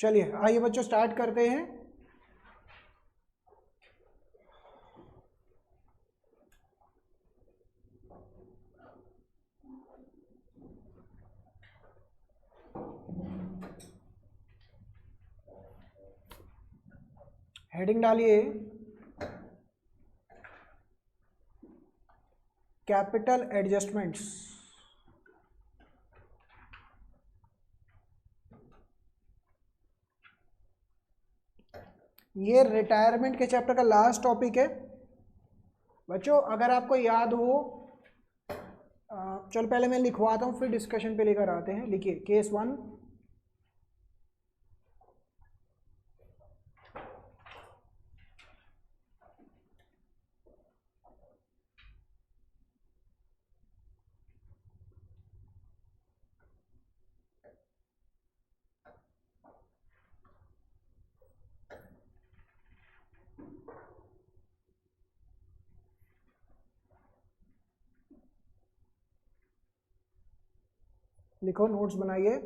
चलिए आइए बच्चों स्टार्ट करते हैं। हेडिंग डालिए कैपिटल एडजस्टमेंट्स। ये रिटायरमेंट के चैप्टर का लास्ट टॉपिक है बच्चों। अगर आपको याद हो, चल पहले मैं लिखवाता हूँ फिर डिस्कशन पे लेकर आते हैं। लिखिए केस 1, लिखो, नोट्स बनाइए।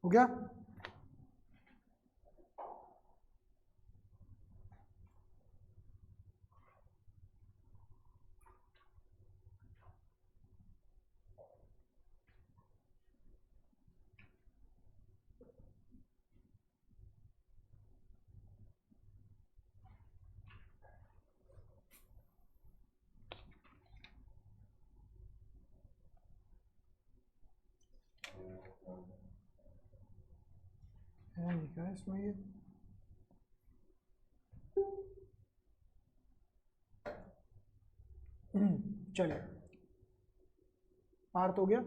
हो गया? है नहीं क्या इसमें ये? चलिए, पार तो हो गया।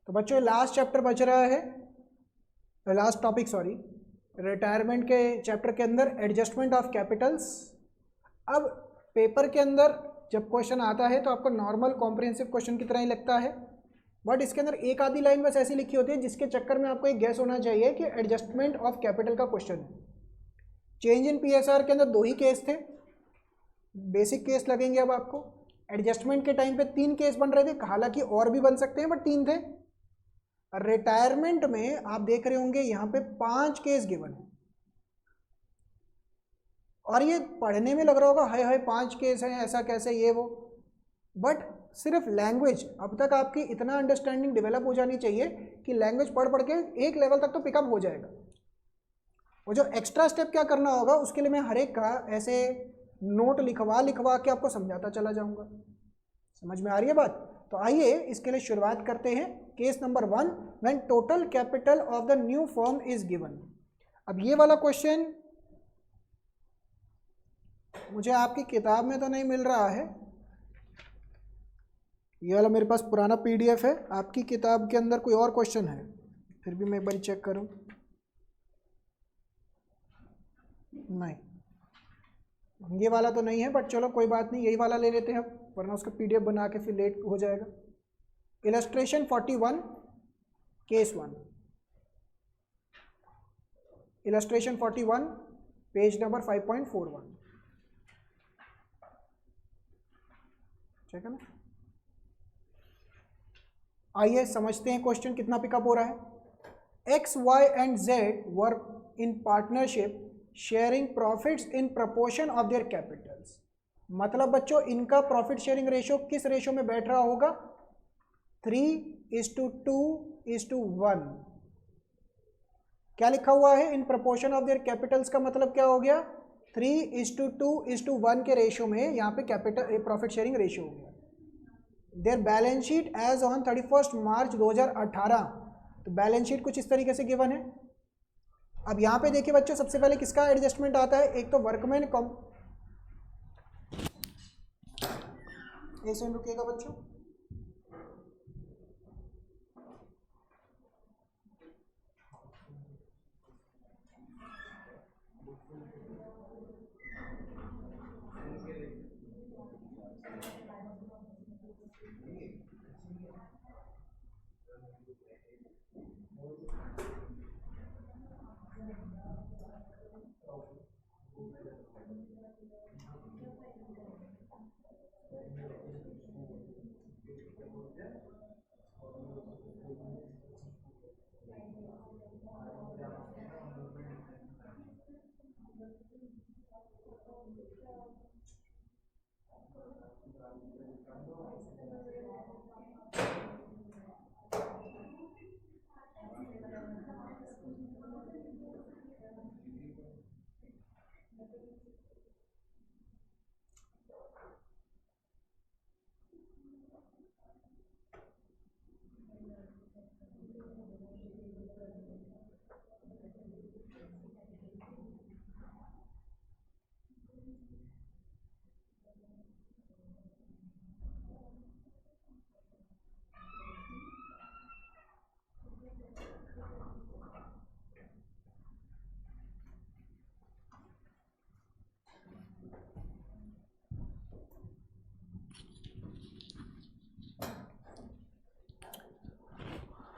तो बच्चों लास्ट चैप्टर बच रहा है, लास्ट टॉपिक सॉरी, रिटायरमेंट के चैप्टर के अंदर एडजस्टमेंट ऑफ कैपिटल्स। अब पेपर के अंदर जब क्वेश्चन आता है तो आपको नॉर्मल कॉम्प्रिहेंसिव क्वेश्चन की तरह ही लगता है, बट इसके अंदर एक आधी लाइन बस ऐसी लिखी होती है जिसके चक्कर में आपको एक गैस होना चाहिए कि एडजस्टमेंट ऑफ कैपिटल का क्वेश्चन है। चेंज इन पीएसआर के अंदर 2 ही केस थे, बेसिक केस लगेंगे अब आपको। एडजस्टमेंट के टाइम पे 3 केस बन रहे थे, हालांकि और भी बन सकते हैं बट 3 थे। रिटायरमेंट में आप देख रहे होंगे यहाँ पे 5 केस गिवन है, और ये पढ़ने में लग रहा होगा हाय हाय 5 केस हैं, ऐसा कैसे ये वो, बट सिर्फ लैंग्वेज, अब तक आपकी इतना अंडरस्टैंडिंग डेवलप हो जानी चाहिए कि लैंग्वेज पढ़ पढ़ के एक लेवल तक तो पिकअप हो जाएगा। वो जो एक्स्ट्रा स्टेप क्या करना होगा उसके लिए मैं हर एक का ऐसे नोट लिखवा के आपको समझाता चला जाऊंगा। समझ में आ रही है बात? तो आइए इसके लिए शुरुआत करते हैं। Case number 1, when total capital of the new firm is given. अब ये वाला क्वेश्चन मुझे आपकी किताब में तो नहीं मिल रहा है, ये वाला मेरे पास पुराना पीडीएफ है। आपकी किताब के अंदर कोई और क्वेश्चन है, फिर भी मैं एक बार चेक करूं। नहीं, ये वाला तो नहीं है, बट चलो कोई बात नहीं, यही वाला ले लेते हैं, वरना उसका पीडीएफ बना के फिर लेट हो जाएगा। Illustration 41 case 1, illustration 41 page number 5.41, ठीक है ना। आइए समझते हैं क्वेश्चन कितना पिकअप हो रहा है। X Y and Z work in partnership sharing profits in proportion of their capitals. मतलब बच्चों इनका प्रॉफिट शेयरिंग रेशियो किस रेशियो में बैठ रहा होगा? 3:2:1। क्या लिखा हुआ है? In proportion of their capitals का मतलब क्या हो गया? 3:2:1 के रेशियो में यहाँ पे कैपिटल प्रॉफिट शेयरिंग रेशियो हो गया। Their balance sheet as on 31 March 2018। तो बैलेंस शीट कुछ इस तरीके से गिवन है। अब यहाँ पे देखिए बच्चों, सबसे पहले किसका एडजस्टमेंट आता है? एक तो वर्कमैन कॉम, ऐसे रुकेगा बच्चों,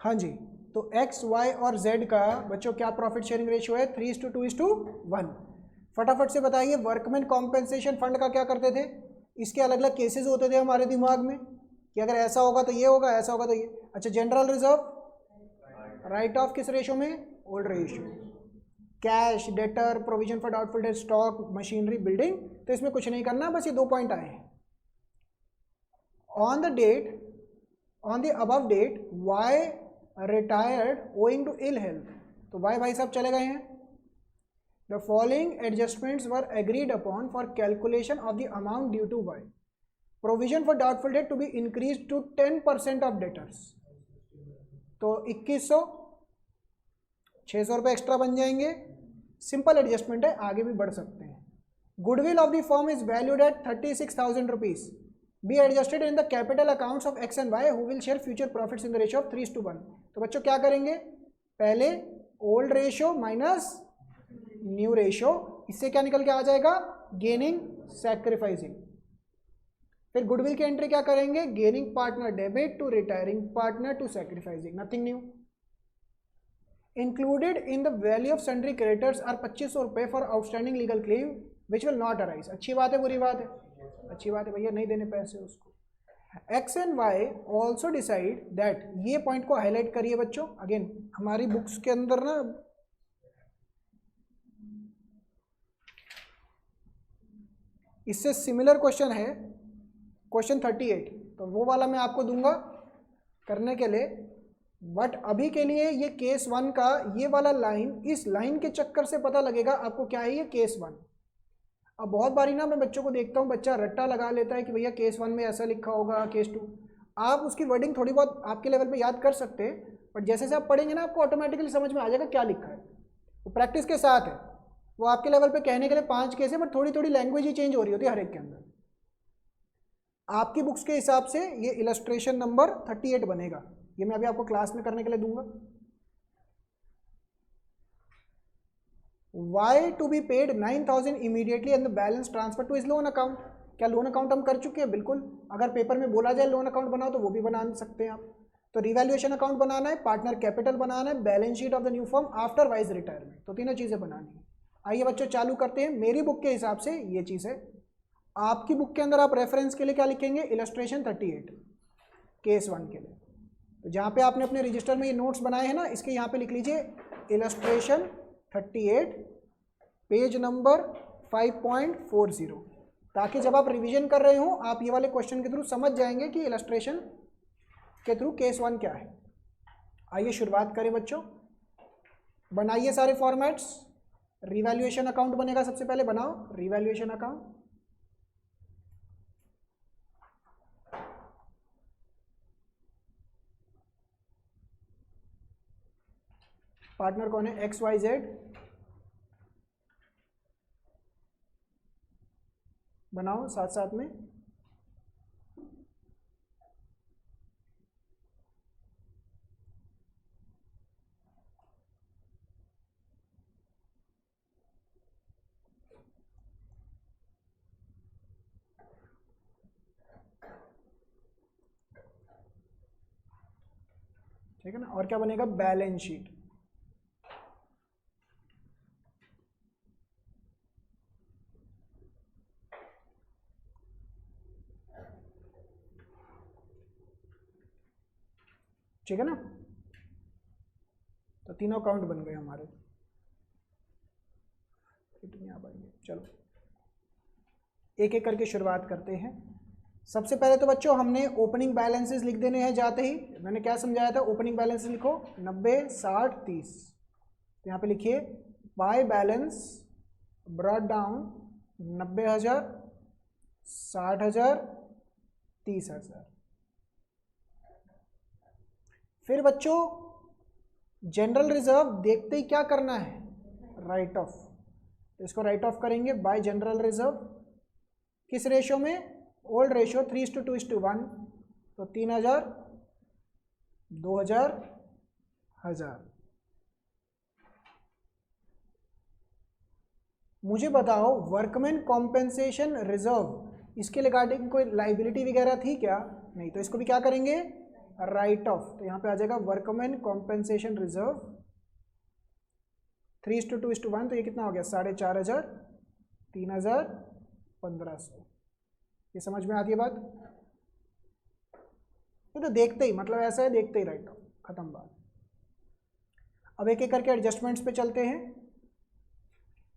हाँ जी। तो एक्स वाई और जेड का बच्चों क्या प्रॉफिट शेयरिंग रेशियो है? 3:2:1। फटाफट से बताइए, वर्कमैन कॉम्पेंसेशन फंड का क्या करते थे? इसके अलग अलग केसेस होते थे हमारे दिमाग में कि अगर ऐसा होगा तो ये होगा, ऐसा होगा तो ये। अच्छा, जनरल रिजर्व राइट ऑफ किस रेशियो में? Old ratio. Cash, debtor, provision for doubtful date, stock, machinery, building, तो इसमें कुछ नहीं करना, बस ये 2 पॉइंट आए हैं। On the date, on the above date Y retired owing to ill health. तो वाई भाई साहब चले गए हैं। The following adjustments were agreed upon for calculation of the amount due to Y. Provision for doubtful debt to be increase to 10% of debtors. तो 2100, 600 रुपये extra बन जाएंगे। सिंपल एडजस्टमेंट है, आगे भी बढ़ सकते हैं। Goodwill of the firm is valued at 36,000 rupees. Be adjusted in the capital accounts of X and Y who will share future profits in the ratio of 3:1। तो बच्चों क्या करेंगे? पहले old ratio minus new ratio, इससे क्या निकल के आ जाएगा? Gaining, sacrificing. फिर गुडविल की एंट्री क्या करेंगे, gaining partner debit to retiring partner to sacrificing, nothing new. Included in the value of sundry creditors are 2500 रुपये for outstanding legal claim which will not arise. अच्छी बात है बुरी बात है? अच्छी बात है भैया, नहीं देने पैसे उसको। X and Y also decide that, ये पॉइंट को हाईलाइट करिए बच्चों। अगेन हमारी बुक्स के अंदर ना इससे सिमिलर क्वेश्चन है, क्वेश्चन 38, तो वो वाला मैं आपको दूंगा करने के लिए। बट अभी के लिए ये केस 1 का ये वाला लाइन, इस लाइन के चक्कर से पता लगेगा आपको क्या है ये केस 1। अब बहुत बारी ना मैं बच्चों को देखता हूँ, बच्चा रट्टा लगा लेता है कि भैया केस 1 में ऐसा लिखा होगा, केस 2। आप उसकी वर्डिंग थोड़ी बहुत आपके लेवल पे याद कर सकते हैं, बट जैसे जैसे आप पढ़ेंगे ना आपको ऑटोमेटिकली समझ में आ जाएगा क्या लिखा है। वो प्रैक्टिस के साथ है। वो आपके लेवल पे कहने के लिए 5 केस है, बट थोड़ी थोड़ी लैंग्वेज ही चेंज हो रही होती है हर एक के अंदर। आपकी बुक्स के हिसाब से ये इलस्ट्रेशन नंबर 38 बनेगा। ये मैं अभी आपको क्लास में करने के लिए दूंगा। Y to be paid 9000 immediately and the balance transfer to is loan account. क्या लोन अकाउंट हम कर चुके हैं? बिल्कुल। अगर पेपर में बोला जाए लोन अकाउंट बनाओ तो वो भी बना सकते हैं आप। तो रिवैल्यूएशन अकाउंट बनाना है, पार्टनर कैपिटल बनाना है, balance sheet of the new firm after wise retirement, तो तीनों चीज़ें बनानी है। आइए बच्चों चालू करते हैं। मेरी बुक के हिसाब से ये चीज़ है। आपकी बुक के अंदर आप रेफरेंस के लिए क्या लिखेंगे? इलस्ट्रेशन 38 केस 1 के लिए। तो जहाँ पे आपने अपने रजिस्टर में ये नोट्स बनाए हैं ना, इसके यहाँ पे लिख लीजिए इलस्ट्रेशन 38 पेज नंबर 5.40, ताकि जब आप रिवीजन कर रहे हो आप ये वाले क्वेश्चन के थ्रू समझ जाएंगे कि इलस्ट्रेशन के थ्रू केस 1 क्या है। आइए शुरुआत करें बच्चों। बनाइए सारे फॉर्मेट्स। रिवैल्यूएशन अकाउंट बनेगा सबसे पहले, बनाओ रिवैल्यूएशन अकाउंट। पार्टनर कौन है? XYZ। बनाओ साथ साथ में। ठीक है ना? और क्या बनेगा? Balance sheet. ठीक है ना? तो तीनों अकाउंट बन गए हमारे। चलो एक एक करके शुरुआत करते हैं। सबसे पहले तो बच्चों हमने ओपनिंग बैलेंसेस लिख देने हैं। जाते ही मैंने क्या समझाया था? ओपनिंग बैलेंस लिखो 90, 60, 30। तो यहाँ पे लिखिए बाय बैलेंस ब्रॉट डाउन 90,000, 60,000, 30,000। फिर बच्चों जनरल रिजर्व देखते ही क्या करना है? Right of. तो इसको राइट ऑफ करेंगे बाय जनरल रिजर्व। किस रेशो में? Old ratio 3:2:1। तो 3,000, 2,000, 1,000। मुझे बताओ वर्कमैन कॉम्पेंसेशन रिजर्व, इसके रिगार्डिंग कोई लाइबिलिटी वगैरह थी क्या? नहीं। तो इसको भी क्या करेंगे? Right of. तो यहाँ पे आ जाएगा वर्कमैन कॉम्पेंसेशन रिजर्व 3:2:1। तो ये कितना हो गया? 4,500, 3,000, 1,500। ये समझ में आती है बात? ये तो देखते ही, मतलब ऐसा है देखते ही राइट ऑफ, खत्म बात। अब एक एक करके एडजस्टमेंट्स पे चलते हैं।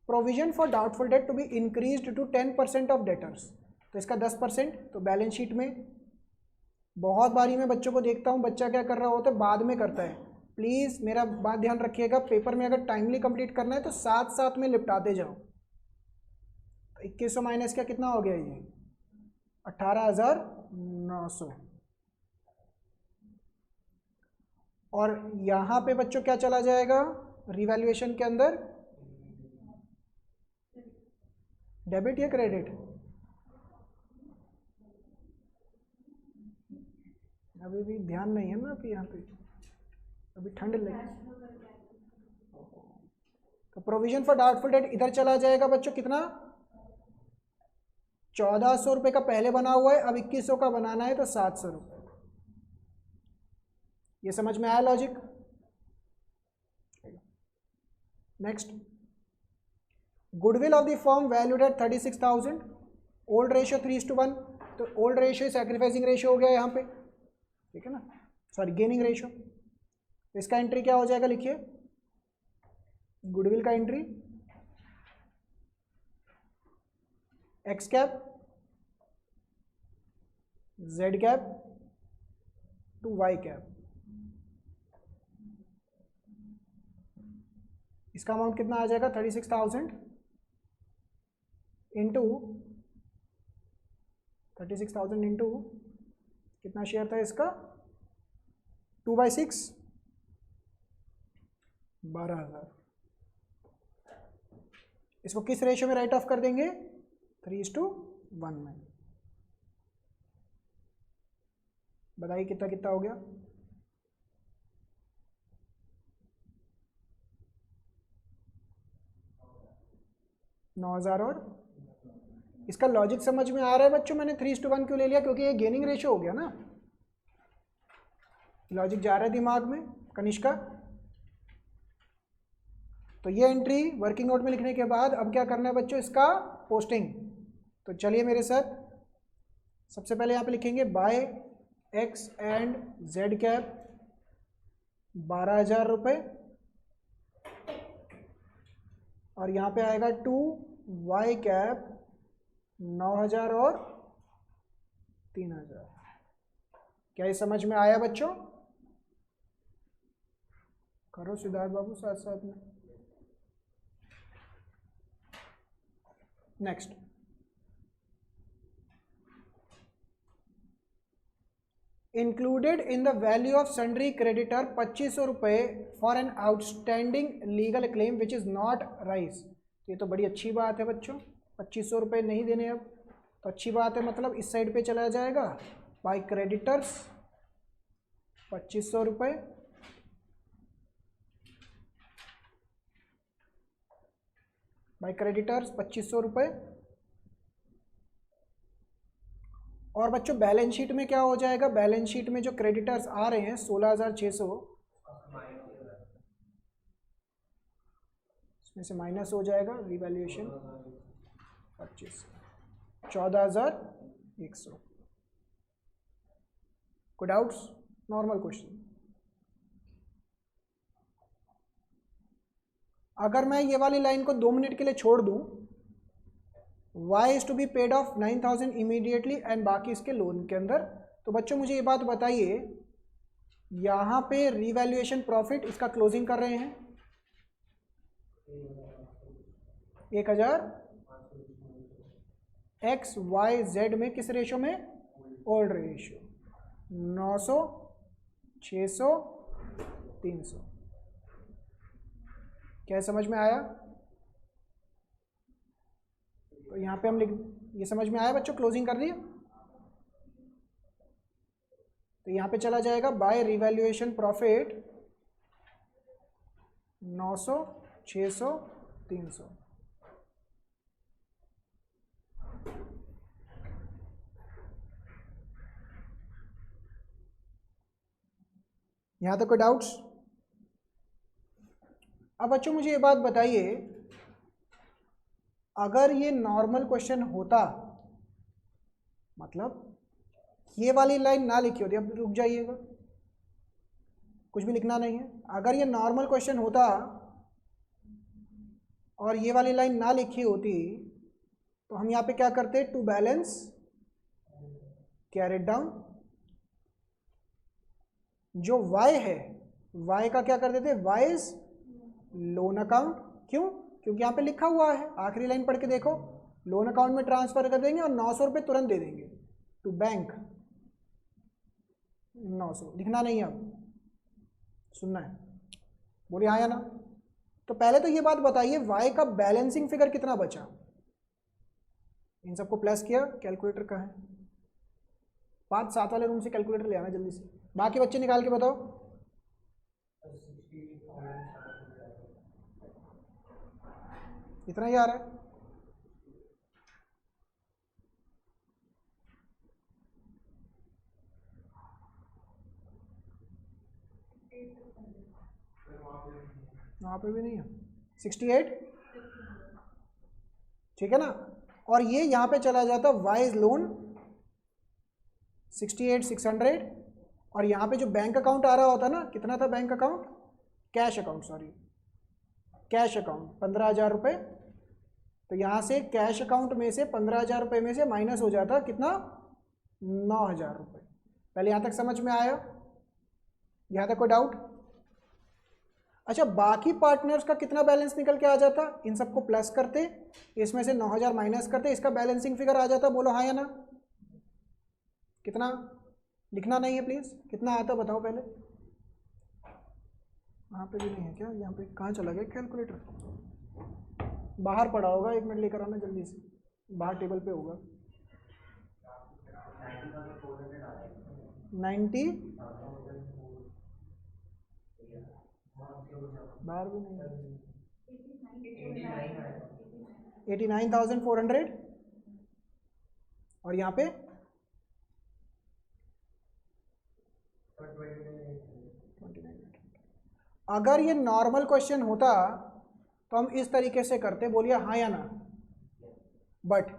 Provision for doubtful debt to be increased to 10% of debtors. तो इसका 10%। तो बैलेंस शीट में बहुत बारी मैं बच्चों को देखता हूँ, बच्चा क्या कर रहा होता है? बाद में करता है। प्लीज़ मेरा बात ध्यान रखिएगा, पेपर में अगर टाइमली कंप्लीट करना है तो साथ साथ में निपटाते जाओ। तो 2100 माइनस क्या कितना हो गया? ये 18,900। और यहाँ पे बच्चों क्या चला जाएगा रिवैल्यूएशन के अंदर? डेबिट या क्रेडिट? अभी भी ध्यान नहीं है ना अभी यहाँ पे, अभी ठंड लगी। तो प्रोविजन फॉर डाउटफुल डेट इधर चला जाएगा बच्चों, कितना? 1400 रुपये का पहले बना हुआ है, अब 2100 का बनाना है तो 700 रुपये। ये समझ में आया logic? Next, goodwill of the firm valued at 36,000, old ratio 3:1, तो ओल्ड रेशियो सैक्रिफाइसिंग रेशियो हो गया यहाँ पे, ठीक है ना, सॉरी गेनिंग रेशियो। इसका एंट्री क्या हो जाएगा, लिखिए गुडविल का entry X cap Z cap to Y cap. इसका अमाउंट कितना आ जाएगा, 36,000 इंटू 36,000 इंटू कितना शेयर था इसका, 2/6, 12,000। इसको किस रेशियो में राइट ऑफ कर देंगे, 3:1 में। बताइए कितना कितना हो गया, 9,000। और इसका लॉजिक समझ में आ रहा है बच्चों? मैंने 3:1 क्यों ले लिया, क्योंकि ये गेनिंग रेशियो हो गया ना। लॉजिक जा रहा है दिमाग में कनिष्का? तो ये एंट्री वर्किंग नोट में लिखने के बाद अब क्या करना है बच्चों, इसका पोस्टिंग। तो चलिए मेरे साथ, सबसे पहले यहाँ पे लिखेंगे by X and Z cap 12,000 रुपये, और यहाँ पे आएगा टू वाई कैप 9,000 और 3,000। क्या ये समझ में आया बच्चों? करो सिद्धार्थ बाबू साथ साथ में। Next, included in the value of sundry creditor 2,500 रुपये for an outstanding legal claim which is not rise. ये तो बड़ी अच्छी बात है बच्चों, 2,500 रुपये नहीं देने अब, तो अच्छी बात है, मतलब इस साइड पे चला जाएगा। बाय क्रेडिटर्स 2,500 रुपये, बाय क्रेडिटर्स 2,500 रुपये। और बच्चों बैलेंस शीट में क्या हो जाएगा, बैलेंस शीट में जो क्रेडिटर्स आ रहे हैं 16,600, इसमें से माइनस हो जाएगा रिवैल्यूएशन 25, 14,100। कोई डाउट्स? Normal question. अगर मैं ये वाली लाइन को 2 मिनट के लिए छोड़ दूं, y is to be paid off 9,000 immediately and बाकी इसके लोन के अंदर, तो बच्चों मुझे ये बात बताइए, यहाँ पे रिवैल्यूएशन प्रॉफिट इसका क्लोजिंग कर रहे हैं 1,000, एक्स वाई जेड में किस रेशो में, ओल्ड रेशियो, 900, 600, 300। क्या समझ में आया? तो यहाँ पे हम लिख, ये समझ में आया बच्चों, क्लोजिंग कर दिया। तो यहाँ पे चला जाएगा बाय रिवैल्यूएशन प्रॉफिट 900, 600, 300। यहाँ तक कोई डाउट्स? अब बच्चों मुझे ये बात बताइए, अगर ये नॉर्मल क्वेश्चन होता, मतलब ये वाली लाइन ना लिखी होती, अब रुक जाइएगा, कुछ भी लिखना नहीं है, अगर ये नॉर्मल क्वेश्चन होता और ये वाली लाइन ना लिखी होती, तो हम यहाँ पे क्या करते, टू बैलेंस कैरेट डाउन, जो y है y का क्या कर देते, वाइज लोन अकाउंट। क्यों? क्योंकि यहाँ पे लिखा हुआ है, आखिरी लाइन पढ़ के देखो, लोन अकाउंट में ट्रांसफर कर देंगे और 900 रुपये तुरंत दे देंगे टू बैंक। 900 लिखना नहीं है, अब सुनना है, बोलिए हाँ या ना। तो पहले तो ये बात बताइए, y का बैलेंसिंग फिगर कितना बचा, इन सबको प्लस किया, कैलकुलेटर कहाँ है, 5-7 वाले रूम से कैलकुलेटर ले आना जल्दी से, बाकी बच्चे निकाल के बताओ। इतना ही आ रहा है। वहाँ पे भी नहीं है, 68, ठीक है ना। और ये यहाँ पे चला जाता वाइज लोन 68,600, और यहाँ पे जो बैंक अकाउंट आ रहा होता ना, कितना था bank account, cash account, sorry cash account 15,000 रुपये। तो यहाँ से कैश अकाउंट में से 15,000 रुपये में से माइनस हो जाता कितना, 9,000 रुपये। पहले यहाँ तक समझ में आया, यहाँ तक कोई डाउट। अच्छा, बाकी पार्टनर्स का कितना बैलेंस निकल के आ जाता, इन सबको प्लस करते, इसमें से 9,000 माइनस करते, इसका बैलेंसिंग फिगर आ जाता, बोलो हाँ या ना। कितना, लिखना नहीं है प्लीज, कितना आता बताओ पहले। वहाँ पे भी नहीं है क्या, यहाँ पे कहाँ चला गया कैलकुलेटर, बाहर पड़ा होगा, 1 मिनट लेकर आना जल्दी से, बाहर टेबल पे होगा। 90, बाहर भी नहीं, 89,400, और यहाँ पे 29,800। अगर ये नॉर्मल क्वेश्चन होता तो हम इस तरीके से करते, बोलिए हाँ या ना। बट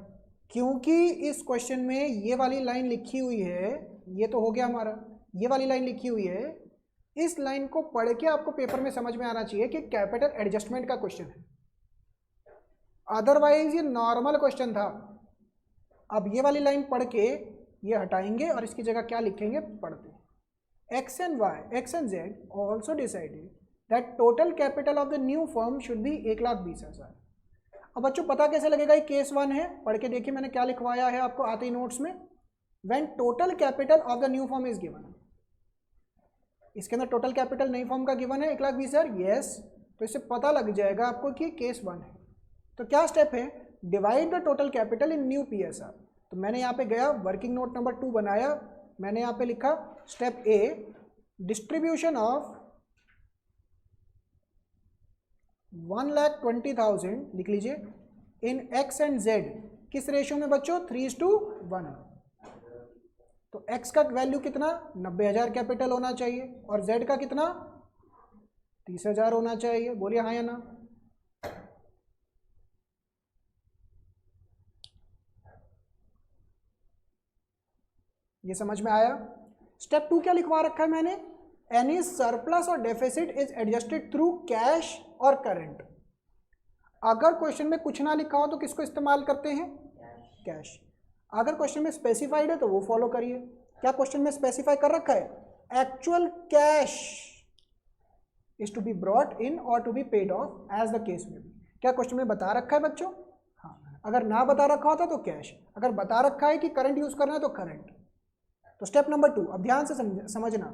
क्योंकि इस क्वेश्चन में ये वाली लाइन लिखी हुई है, ये तो हो गया हमारा, ये वाली लाइन लिखी हुई है, इस लाइन को पढ़ के आपको पेपर में समझ में आना चाहिए कि कैपिटल एडजस्टमेंट का क्वेश्चन है, अदरवाइज ये नॉर्मल क्वेश्चन था। अब ये वाली लाइन पढ़ के ये हटाएंगे और इसकी जगह क्या लिखेंगे पढ़ते हैं। X and Y, X and Z also decided that total capital of the new firm should be 1,20,000। अब बच्चों पता कैसे लगेगा ये केस 1 है, पढ़ के देखिए मैंने क्या लिखवाया है आपको आते ही नोट्स में। When total capital of the new firm is given, इसके अंदर टोटल कैपिटल नई फर्म का गिवन है 1,20,000, यस, तो इससे पता लग जाएगा आपको कि केस 1 है। तो क्या स्टेप है, divide the total capital in new PSR। तो मैंने यहाँ पे गया वर्किंग नोट नंबर 2 बनाया, मैंने यहाँ पे लिखा स्टेप ए, डिस्ट्रीब्यूशन ऑफ 1,20,000 लिख लीजिए इन X एंड Z, किस रेशियो में बच्चों, 3:1। तो X का वैल्यू कितना, 90,000 कैपिटल होना चाहिए, और Z का कितना, 30,000 होना चाहिए, बोलिए हाँ या ना। ये समझ में आया। स्टेप 2 क्या लिखवा रखा है मैंने, एनी सरप्लस और deficit is adjusted through cash और करंट। अगर क्वेश्चन में कुछ ना लिखा हो तो किसको इस्तेमाल करते हैं, कैश। अगर क्वेश्चन में स्पेसिफाइड है तो वो फॉलो करिए। क्या क्वेश्चन में स्पेसिफाई कर रखा है, actual cash is to be brought in और to be paid off as the case may be. क्या क्वेश्चन में बता रखा है बच्चों, हाँ। अगर ना बता रखा होता तो कैश, अगर बता रखा है कि करंट यूज करना है तो करंट। तो स्टेप नंबर 2, अब ध्यान से समझना,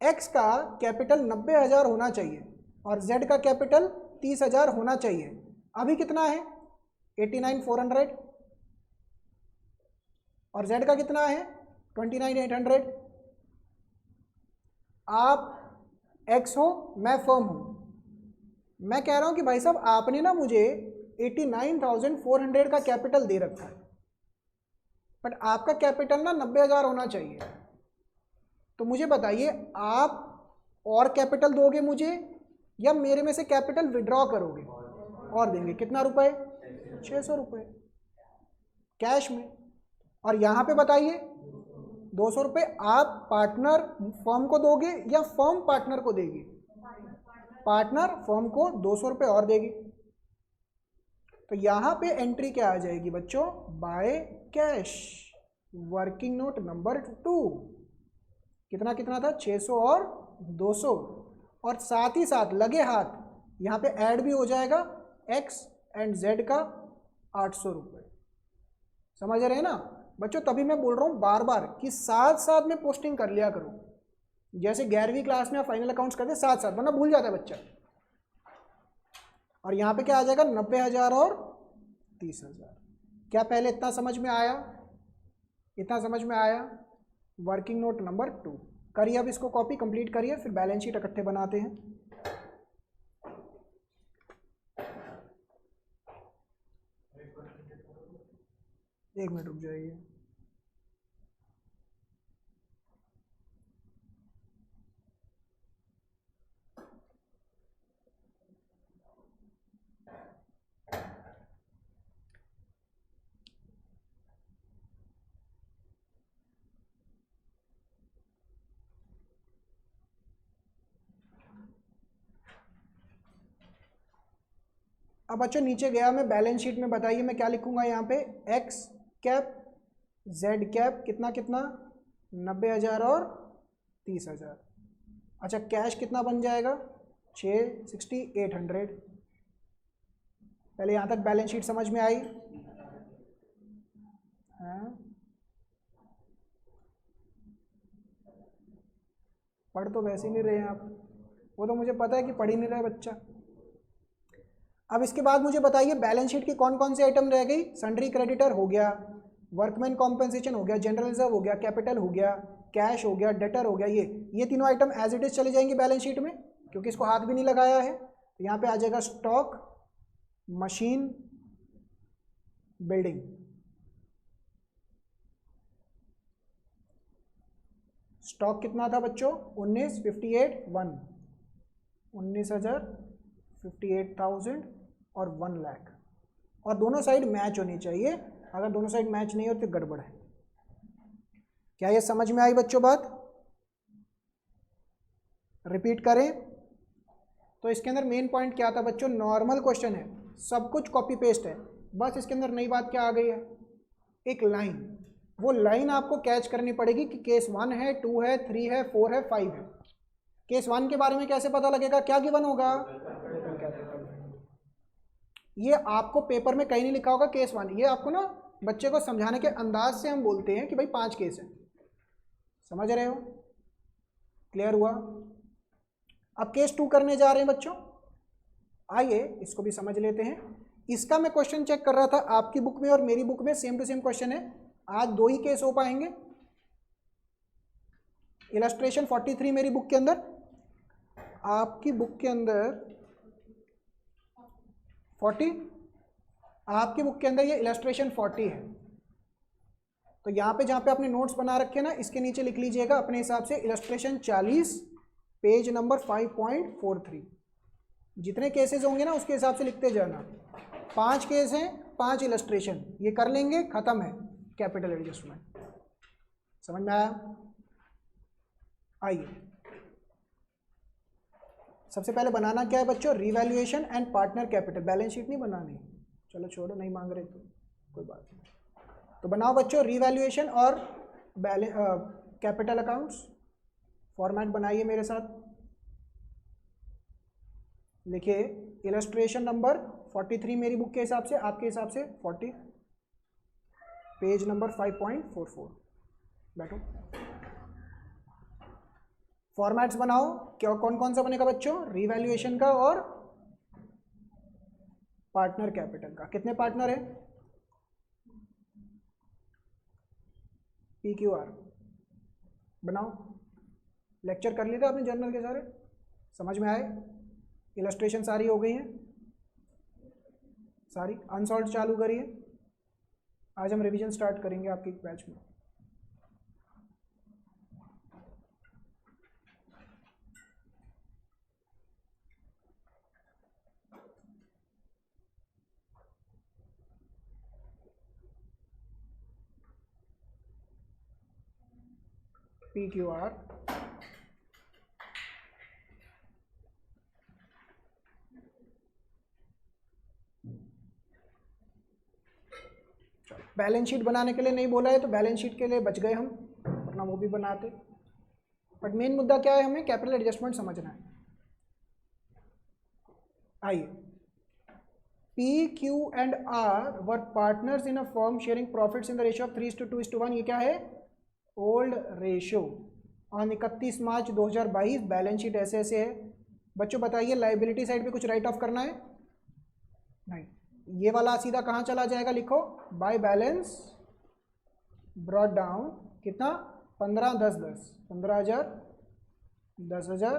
X का कैपिटल 90,000 होना चाहिए और Z का कैपिटल 30,000 होना चाहिए। अभी कितना है, 89,400, और Z का कितना है, 29,800। आप X हो, मैं फर्म हूं, मैं कह रहा हूं कि भाई साहब आपने ना मुझे 89,400 का कैपिटल दे रखा है, बट आपका कैपिटल ना 90,000 होना चाहिए। तो मुझे बताइए आप और कैपिटल दोगे मुझे या मेरे में से कैपिटल विड्रॉ करोगे और देंगे, कितना रुपए, 600 रुपये कैश में। और यहाँ पे बताइए 200 रुपये आप पार्टनर फर्म को दोगे या फर्म पार्टनर को देगी, पार्टनर फर्म को 200 रुपये और देगी। तो यहाँ पे एंट्री क्या आ जाएगी बच्चों, by cash, working note number 2। कितना कितना था, 600 और 200, और साथ ही साथ लगे हाथ यहाँ पे ऐड भी हो जाएगा X एंड Z का 800 रुपये। समझ रहे हैं ना बच्चों, तभी मैं बोल रहा हूँ बार बार कि साथ साथ में पोस्टिंग कर लिया करो, जैसे 11वीं क्लास में आप फाइनल अकाउंट्स करते साथ साथ, वरना भूल जाता है बच्चा। और यहाँ पे क्या आ जाएगा, 90,000 और 30,000। क्या पहले इतना समझ में आया, इतना समझ में आया। वर्किंग नोट नंबर 2 करिए, अब इसको कॉपी कंप्लीट करिए, फिर बैलेंस शीट इकट्ठे बनाते हैं। एक मिनट रुक जाइए। अब बच्चों नीचे गया मैं बैलेंस शीट में, बताइए मैं क्या लिखूंगा यहाँ पे, एक्स कैप जेड कैप कितना कितना 90,000 और 30,000। अच्छा कैश कितना बन जाएगा 800। पहले यहाँ तक बैलेंस शीट समझ में आई? हाँ पढ़ तो वैसे नहीं रहे हैं आप, वो तो मुझे पता है कि पढ़ ही नहीं रहा है बच्चा। अब इसके बाद मुझे बताइए बैलेंस शीट की कौन कौन सी आइटम रह गई। सन्ड्री क्रेडिटर हो गया, वर्कमैन कॉम्पेंसेशन हो गया, जनरल रिजर्व हो गया, कैपिटल हो गया, कैश हो गया, डेटर हो गया। ये तीनों आइटम एज इट इज चले जाएंगे बैलेंस शीट में, क्योंकि इसको हाथ भी नहीं लगाया है। तो यहाँ पे आ जाएगा स्टॉक, मशीन, बिल्डिंग। स्टॉक कितना था बच्चों 19,000 58,000 और 1 लाख। और दोनों साइड मैच होनी चाहिए, अगर दोनों साइड मैच नहीं हो तो गड़बड़ है। क्या ये समझ में आई बच्चों बात? रिपीट करें तो इसके अंदर मेन पॉइंट क्या था बच्चों, नॉर्मल क्वेश्चन है, सब कुछ कॉपी पेस्ट है, बस इसके अंदर नई बात क्या आ गई है, एक लाइन। वो लाइन आपको कैच करनी पड़ेगी कि केस 1 है, 2 है, 3 है, 4 है, 5 है। केस 1 के बारे में कैसे पता लगेगा, क्या गिवन होगा, ये आपको पेपर में कहीं नहीं लिखा होगा केस 1। ये आपको ना बच्चे को समझाने के अंदाज से हम बोलते हैं कि भाई 5 केस है, समझ रहे हो? क्लियर हुआ? अब केस 2 करने जा रहे हैं बच्चों, आइए इसको भी समझ लेते हैं। इसका मैं क्वेश्चन चेक कर रहा था, आपकी बुक में और मेरी बुक में सेम टू सेम क्वेश्चन है। आज 2 ही केस हो पाएंगे। इलस्ट्रेशन 43 मेरी बुक के अंदर, आपकी बुक के अंदर 40, आपकी बुक के अंदर ये इलस्ट्रेशन 40 है। तो यहाँ पे जहाँ पे आपने नोट्स बना रखे ना, इसके नीचे लिख लीजिएगा अपने हिसाब से इलस्ट्रेशन 40 पेज नंबर 5.43। जितने केसेस होंगे ना उसके हिसाब से लिखते जाना। 5 केस हैं, 5 इलस्ट्रेशन, ये कर लेंगे, खत्म है कैपिटल एडजस्टमेंट। समझ में आया? आइए सबसे पहले बनाना क्या है बच्चों, revaluation and partner capital. Balance sheet नहीं बनानी, चलो छोड़ो, नहीं मांग रहे तो कोई बात नहीं। तो बनाओ बच्चों रिवैल्यूएशन और कैपिटल अकाउंट्स। फॉर्मेट बनाइए मेरे साथ, लिखिए इलस्ट्रेशन नंबर 43 मेरी बुक के हिसाब से, आपके हिसाब से 40, पेज नंबर 5.44। बैठो, फॉर्मेट्स बनाओ। क्या कौन कौन सा बनेगा बच्चों, रिवैल्यूएशन का और पार्टनर कैपिटल का। कितने पार्टनर है, PQR बनाओ। लेक्चर कर लिए थे आपने जर्नल के सारे, समझ में आए? इलस्ट्रेशन सारी हो गई हैं, सारी अनसॉल्व चालू करिए। आज हम रिवीजन स्टार्ट करेंगे आपके बैच में। PQR बैलेंस शीट बनाने के लिए नहीं बोला है तो बैलेंस शीट के लिए बच गए हम, वरना वो भी बनाते। बट मेन मुद्दा क्या है, हमें कैपिटल एडजस्टमेंट समझना है। आइए, P, Q and R were partners in a firm sharing profits in the ratio of 3:2:1। ये क्या है, old ratio on 31 March 2022। Balance sheet ऐसे ऐसे है बच्चों। बताइए लाइबिलिटी साइड पे कुछ राइट ऑफ करना है? नहीं। ये वाला सीधा कहाँ चला जाएगा, लिखो बाय बैलेंस ब्रॉट डाउन कितना 15 10 10 15,000 10,000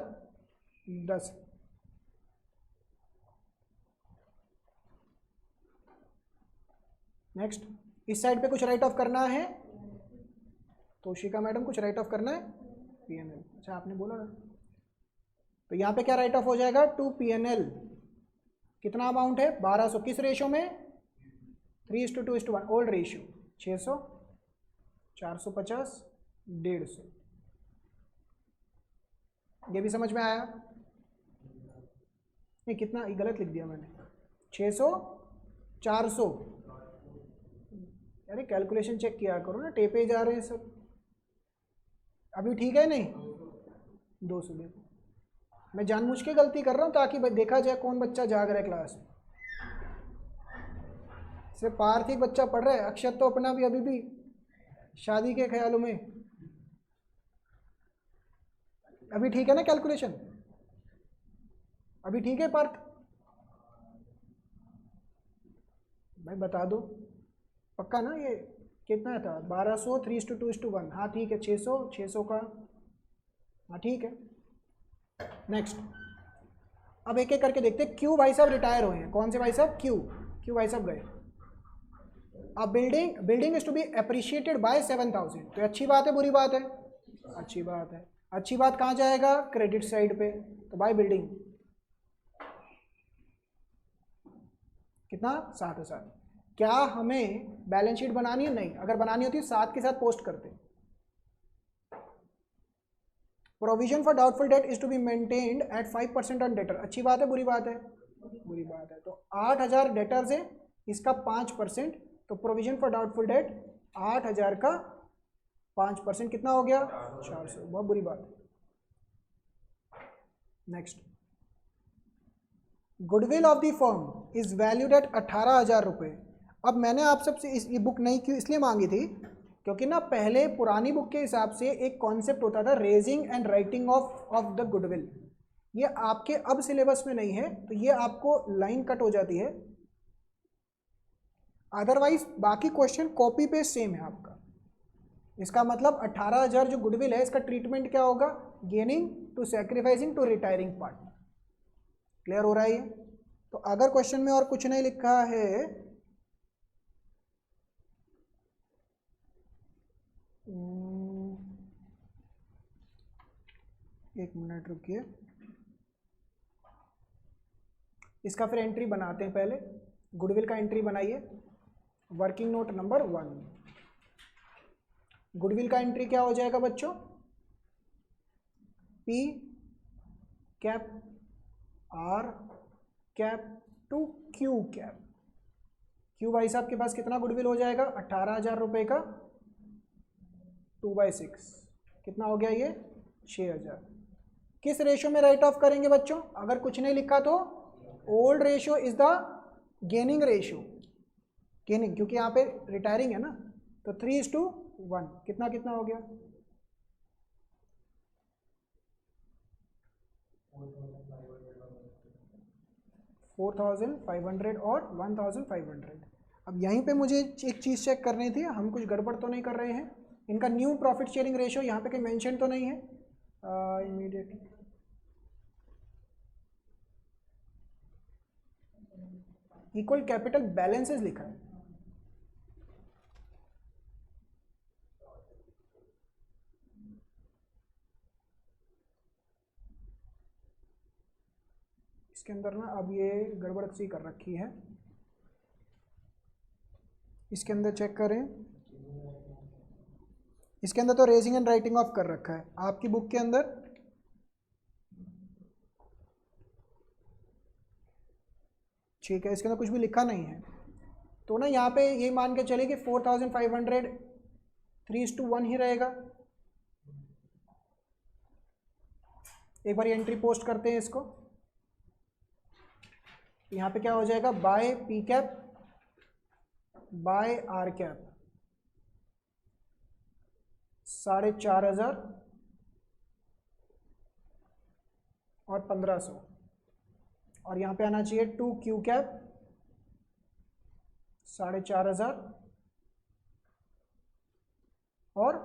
10। नेक्स्ट, इस साइड पे कुछ राइट ऑफ करना है, तोशिका मैडम कुछ राइट ऑफ करना है, PNL। अच्छा आपने बोला ना, तो यहाँ पे क्या राइट ऑफ हो जाएगा, टू PNL। कितना अमाउंट है 1200, किस रेशियो में 3:2:1 ओल्ड रेशियो। 600 450 150। ये भी समझ में आया? नहीं कितना, ये गलत लिख दिया मैंने, 600 400। अरे कैलकुलेशन चेक किया करो ना, टेपे जा रहे हैं सब। अभी ठीक है नहीं? 200। देखो मैं जानबूझ के गलती कर रहा हूँ ताकि देखा जाए कौन बच्चा जाग रहा है क्लास में। सिर्फ पार्थिव बच्चा पढ़ रहा है, अक्षत तो अपना भी अभी भी शादी के ख्यालों में। अभी ठीक है ना कैलकुलेशन? अभी ठीक है पार्थ भाई? बता दो पक्का ना? ये कितना था? 1200 3:2:1। हाँ ठीक है, 600 का। हाँ ठीक है। नेक्स्ट, अब एक एक करके देखते हैं। क्यू भाई साहब रिटायर हुए हैं। कौन से भाई साहब? क्यू भाई साहब गए। अब building is to be appreciated by 7000। तो अच्छी बात है बुरी बात है? अच्छी बात है। अच्छी बात कहाँ जाएगा? क्रेडिट साइड पे। तो बाय बिल्डिंग कितना? 7000। क्या हमें बैलेंस शीट बनानी है? नहीं। अगर बनानी होती 7 के साथ पोस्ट करते। Provision for doubtful debt is to be maintained at 5% on debtor. अच्छी बात है बुरी बात है? बुरी बात है। तो 8000 डेटर्स है, इसका 5%। तो प्रोविजन फॉर डाउटफुल डेट 8000 का 5% कितना हो गया? 400। बहुत बुरी बात है। Next, goodwill of the firm is valued eight 18,000 रुपये। अब मैंने आप सबसे ये बुक नहीं क्यों इसलिए मांगी थी क्योंकि ना पहले पुरानी बुक के हिसाब से एक कॉन्सेप्ट होता था raising and writing of the goodwill. ये आपके अब सिलेबस में नहीं है, तो ये आपको लाइन कट हो जाती है। अदरवाइज बाकी क्वेश्चन कॉपी पेस्ट सेम है आपका। इसका मतलब 18,000 जो गुडविल है, इसका ट्रीटमेंट क्या होगा? Gaining to sacrificing to retiring part. Clear हो रहा है ये? तो अगर क्वेश्चन में और कुछ नहीं लिखा है, एक मिनट रुकिए, इसका फिर एंट्री बनाते हैं। पहले गुडविल का एंट्री बनाइए। Working note number 1। गुडविल का एंट्री क्या हो जाएगा बच्चों? P cap R cap to Q cap. Q भाई साहब के पास कितना गुडविल हो जाएगा? 18,000 रुपये का 2/6 कितना हो गया ये? 6,000। किस रेशो में राइट ऑफ करेंगे बच्चों? अगर कुछ नहीं लिखा तो old ratio is the gaining ratio. Gaining क्योंकि यहाँ पे रिटायरिंग है ना, तो 3:1 कितना कितना हो गया? 4,500 और 1,500। अब यहीं पे मुझे एक चीज़ चेक करनी थी, हम कुछ गड़बड़ तो नहीं कर रहे हैं। इनका न्यू प्रॉफिट शेयरिंग रेशो यहाँ पे कहीं मेंशन तो नहीं है? इमीडिएटली इक्वल कैपिटल बैलेंसेस लिखा है। इसके अंदर ना अब ये गड़बड़ सी कर रखी है। इसके अंदर चेक करें, इसके अंदर तो रेजिंग एंड राइटिंग ऑफ कर रखा है आपकी बुक के अंदर। ठीक है, इसके अंदर कुछ भी लिखा नहीं है। तो ना यहाँ पे ये मान के चले कि 4,500 3:1 ही रहेगा। एक बार एंट्री पोस्ट करते हैं इसको। यहाँ पे क्या हो जाएगा? By P cap by R cap 4,500 और 1,500। और यहाँ पे आना चाहिए 2Q कैप 4,500 और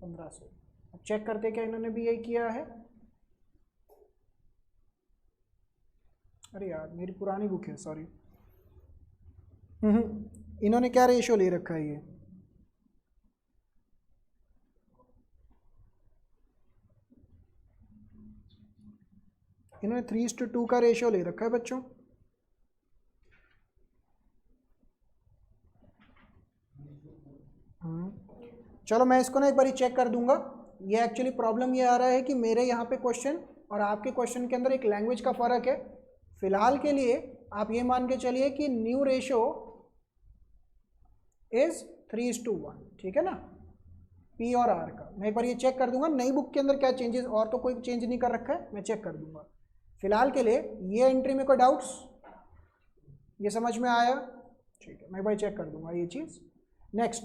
1,500। अब चेक करते क्या इन्होंने भी यही किया है? अरे यार मेरी पुरानी बुक है, सॉरी। इन्होंने क्या रेशियो ले रखा है? ये इन्होंने 3:2 का रेशियो ले रखा है बच्चों। चलो मैं इसको ना एक बार चेक कर दूंगा। ये एक्चुअली प्रॉब्लम ये आ रहा है कि मेरे यहाँ पे क्वेश्चन और आपके क्वेश्चन के अंदर एक लैंग्वेज का फ़र्क है। फिलहाल के लिए आप ये मान के चलिए कि न्यू रेशो इज 3:1, ठीक है ना, पी और आर का। मैं एक बार ये चेक कर दूंगा नई बुक के अंदर क्या चेंजेस, और तो कोई चेंज नहीं कर रखा है, मैं चेक कर दूंगा। फिलहाल के लिए ये एंट्री में कोई डाउट्स, ये समझ में आया, ठीक है, मैं एक बार चेक कर दूंगा ये चीज। नेक्स्ट,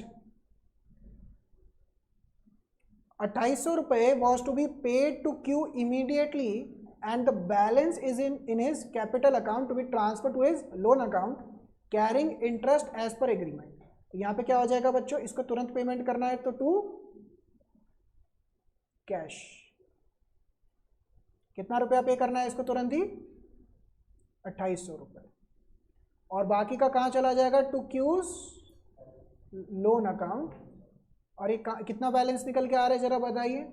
2800 रुपये was to be paid to Q immediately and the balance is in his capital account to be transfer to his loan account carrying interest as per agreement. यहाँ पे क्या हो जाएगा बच्चों, इसको तुरंत पेमेंट करना है तो टू कैश। कितना रुपया पे करना है इसको तुरंत ही, 2800 रुपये। और बाकी का कहाँ चला जाएगा, टू क्यूज लोन अकाउंट। और ये कितना बैलेंस निकल के आ रहा है जरा बताइए।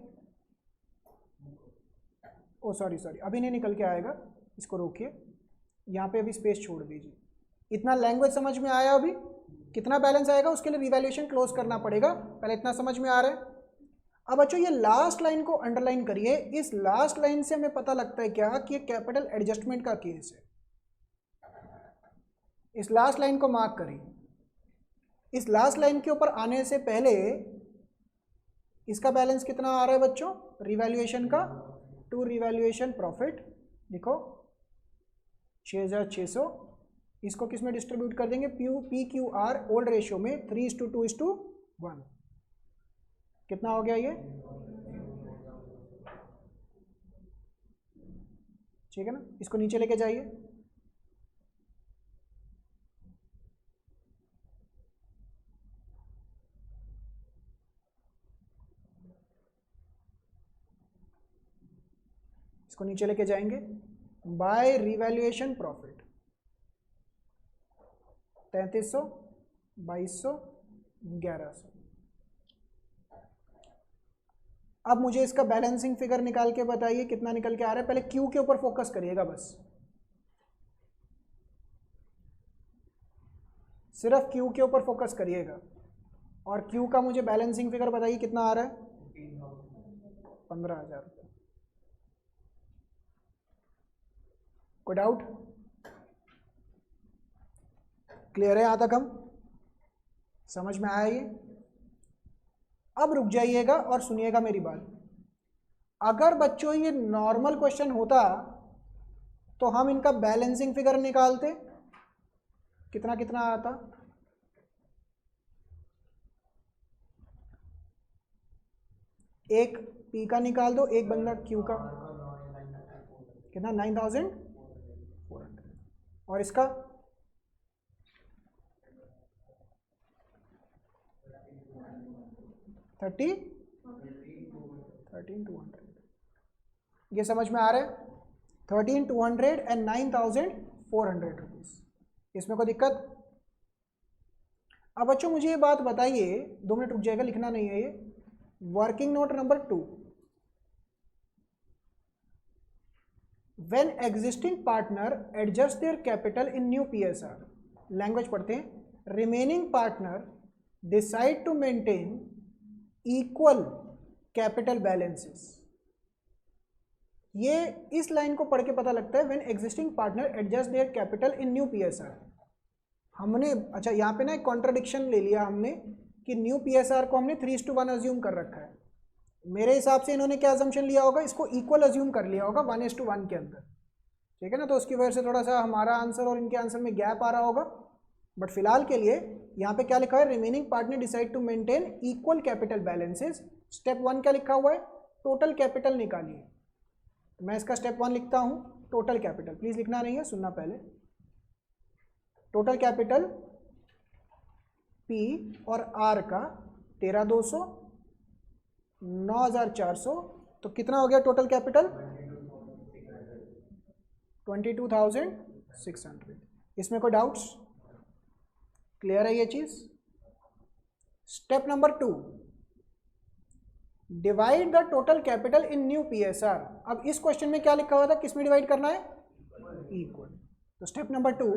ओ सॉरी अभी नहीं निकल के आएगा, इसको रोकिए, यहाँ पे अभी स्पेस छोड़ दीजिए। इतना लैंग्वेज समझ में आया, अभी कितना बैलेंस आएगा उसके लिए रिवैल्यूएशन क्लोज करना पड़ेगा, पहले इतना समझ में आ रहा है। अब बच्चों ये लास्ट लाइन को अंडरलाइन करिए, इस लास्ट लाइन से हमें पता लगता है क्या कि ये कैपिटल एडजस्टमेंट का केस है। इस लास्ट लाइन को मार्क करिए। इस लास्ट लाइन के ऊपर आने से पहले इसका बैलेंस कितना आ रहा है बच्चों, रिवैल्यूएशन का, टू रिवैल्यूएशन प्रॉफिट, देखो 6600। इसको किस में डिस्ट्रीब्यूट कर देंगे, P Q R old ratio में 3:2:1। कितना हो गया ये, ठीक है ना, इसको नीचे लेके जाइए। इसको नीचे लेके जाएंगे बाय रिवैल्यूएशन प्रॉफिट 3300, 2200, 1100। अब मुझे इसका बैलेंसिंग फिगर निकाल के बताइए कितना निकल के आ रहा है। पहले क्यू के ऊपर फोकस करिएगा बस, सिर्फ क्यू के ऊपर फोकस करिएगा। और क्यू का मुझे बैलेंसिंग फिगर बताइए कितना आ रहा है, 15,000 रुपये। कोई डाउट, क्लियर है, यहां तक हम समझ में आया ये। अब रुक जाइएगा और सुनिएगा मेरी बात। अगर बच्चों ये नॉर्मल क्वेश्चन होता तो हम इनका बैलेंसिंग फिगर निकालते, कितना कितना आता, एक पी का निकाल दो, एक बंदा क्यू का, कितना 9,400। और इसका 13,200। ये समझ में आ रहा है, 13,200 एंड 9,400 रुपीज, इसमें कोई दिक्कत। अब बच्चों मुझे ये बात बताइए, 2 मिनट रुक जाएगा, लिखना नहीं है ये। Working note number 2, when existing partner adjust their capital in new PSR, language पढ़ते हैं, remaining partner decide to maintain equal capital balances. ये इस लाइन को पढ़ के पता लगता है, when existing partner adjust their capital in new PSR. हमने अच्छा यहाँ पे ना एक कॉन्ट्राडिक्शन ले लिया हमने कि न्यू पीएसआर को हमने 3:1 अज्यूम कर रखा है। मेरे हिसाब से इन्होंने क्या अजम्पशन लिया होगा, इसको इक्वल अज्यूम कर लिया होगा 1:1 के अंदर, ठीक है ना। तो उसकी वजह से थोड़ा सा हमारा आंसर और इनके आंसर में गैप आ रहा होगा। बट फिलहाल के लिए यहाँ पे क्या लिखा है, remaining partner decide to maintain equal capital balances. Step 1 क्या लिखा हुआ है, टोटल कैपिटल निकालिए। मैं इसका स्टेप 1 लिखता हूँ, टोटल कैपिटल, प्लीज लिखना नहीं है, सुनना पहले। टोटल कैपिटल पी और आर का 13,200, 9,400, तो कितना हो गया टोटल कैपिटल, 22,600। इसमें कोई डाउट्स, क्लियर है ये चीज। Step number 2, divide the total capital in new PSR. अब इस क्वेश्चन में क्या लिखा हुआ था, किस में डिवाइड करना है, इक्वल। तो स्टेप नंबर 2,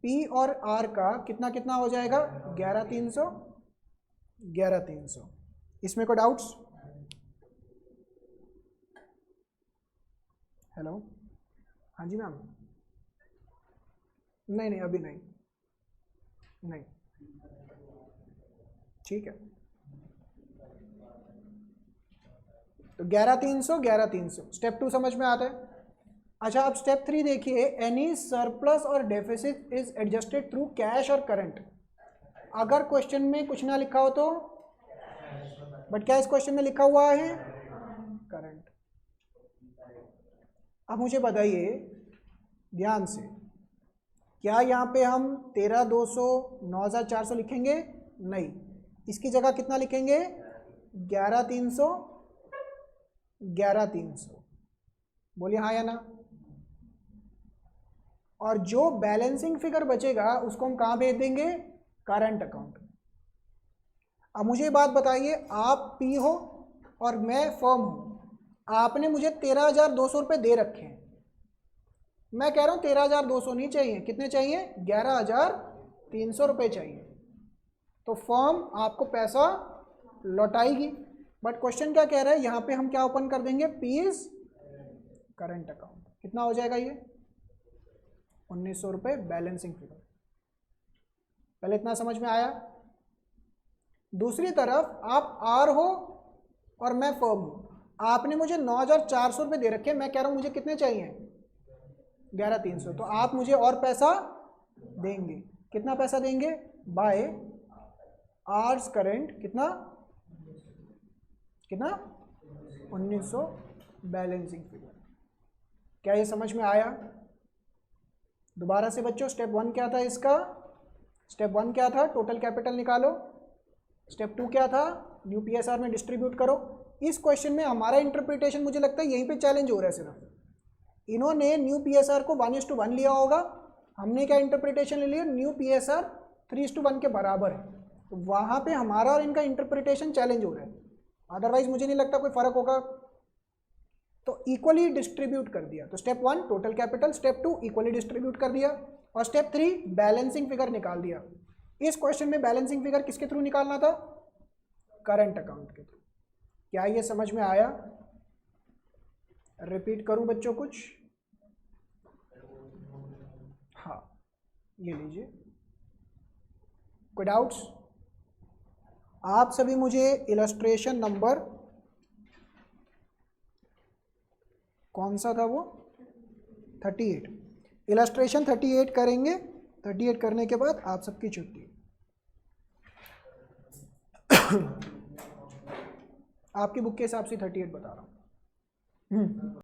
पी और आर का कितना कितना हो जाएगा, 11,300, 11,300। इसमें कोई डाउट्स, हेलो, हाँ जी मैम, नहीं नहीं अभी नहीं, नहीं, ठीक है। तो 11,300 11,300 स्टेप 2 समझ में आता है। अच्छा अब स्टेप 3 देखिए, एनी सरप्लस और deficit is adjusted through cash और करंट। अगर क्वेश्चन में कुछ ना लिखा हो तो, बट क्या इस क्वेश्चन में लिखा हुआ है करंट। अब मुझे बताइए ध्यान से, क्या यहाँ पे हम 13,200 9,400 लिखेंगे? नहीं, इसकी जगह कितना लिखेंगे? 11,300 11,300। बोलिए हाँ या ना। और जो बैलेंसिंग फिगर बचेगा उसको हम कहाँ भेज देंगे? Current account. अब मुझे बात बताइए, आप पी हो और मैं फर्म हूँ, आपने मुझे 13,200 रुपये दे रखे हैं, मैं कह रहा हूँ 13,200 नहीं चाहिए, कितने चाहिए? 11,300 रुपये चाहिए। तो फर्म आपको पैसा लौटाएगी, बट क्वेश्चन क्या कह रहा है, यहाँ पे हम क्या ओपन कर देंगे? Please current account. कितना हो जाएगा ये? 1,900 रुपये बैलेंसिंग फिगर। पहले इतना समझ में आया? दूसरी तरफ आप आर हो और मैं फर्म हूँ, आपने मुझे 9,400 रुपये दे रखे, मैं कह रहा हूँ मुझे कितने चाहिए? 11,300। तो आप मुझे और पैसा देंगे, कितना पैसा देंगे? बाय आर्स करंट, कितना कितना? 1,900 बैलेंसिंग फिगर। क्या ये समझ में आया? दोबारा से बच्चों, स्टेप 1 क्या था इसका? स्टेप 1 क्या था? टोटल कैपिटल निकालो। स्टेप 2 क्या था? न्यू पीएसआर में डिस्ट्रीब्यूट करो। इस क्वेश्चन में हमारा इंटरप्रिटेशन मुझे लगता है यहीं पे चैलेंज हो रहा है सिर्फ। इन्होंने न्यू पीएसआर को 1:1 लिया होगा, हमने क्या इंटरप्रिटेशन ले लिया? न्यू पीएसआर 3:1 के बराबर है। तो वहाँ पे हमारा और इनका इंटरप्रिटेशन चैलेंज हो रहा है, अदरवाइज मुझे नहीं लगता कोई फर्क होगा। तो इक्वली डिस्ट्रीब्यूट कर दिया। तो step 1 total capital, step 2 equally distribute कर दिया, और स्टेप 3 बैलेंसिंग फिगर निकाल दिया। इस क्वेश्चन में बैलेंसिंग फिगर किसके थ्रू निकालना था? करंट अकाउंट के थ्रू। क्या ये समझ में आया? रिपीट करूं बच्चों कुछ? हाँ, ये लीजिए। कोई डाउट्स? आप सभी मुझे इलस्ट्रेशन नंबर कौन सा था वो? 38। इलस्ट्रेशन 38 करेंगे। 38 करने के बाद आप सबकी छुट्टी। आपकी बुक के हिसाब से 38 बता रहा हूँ।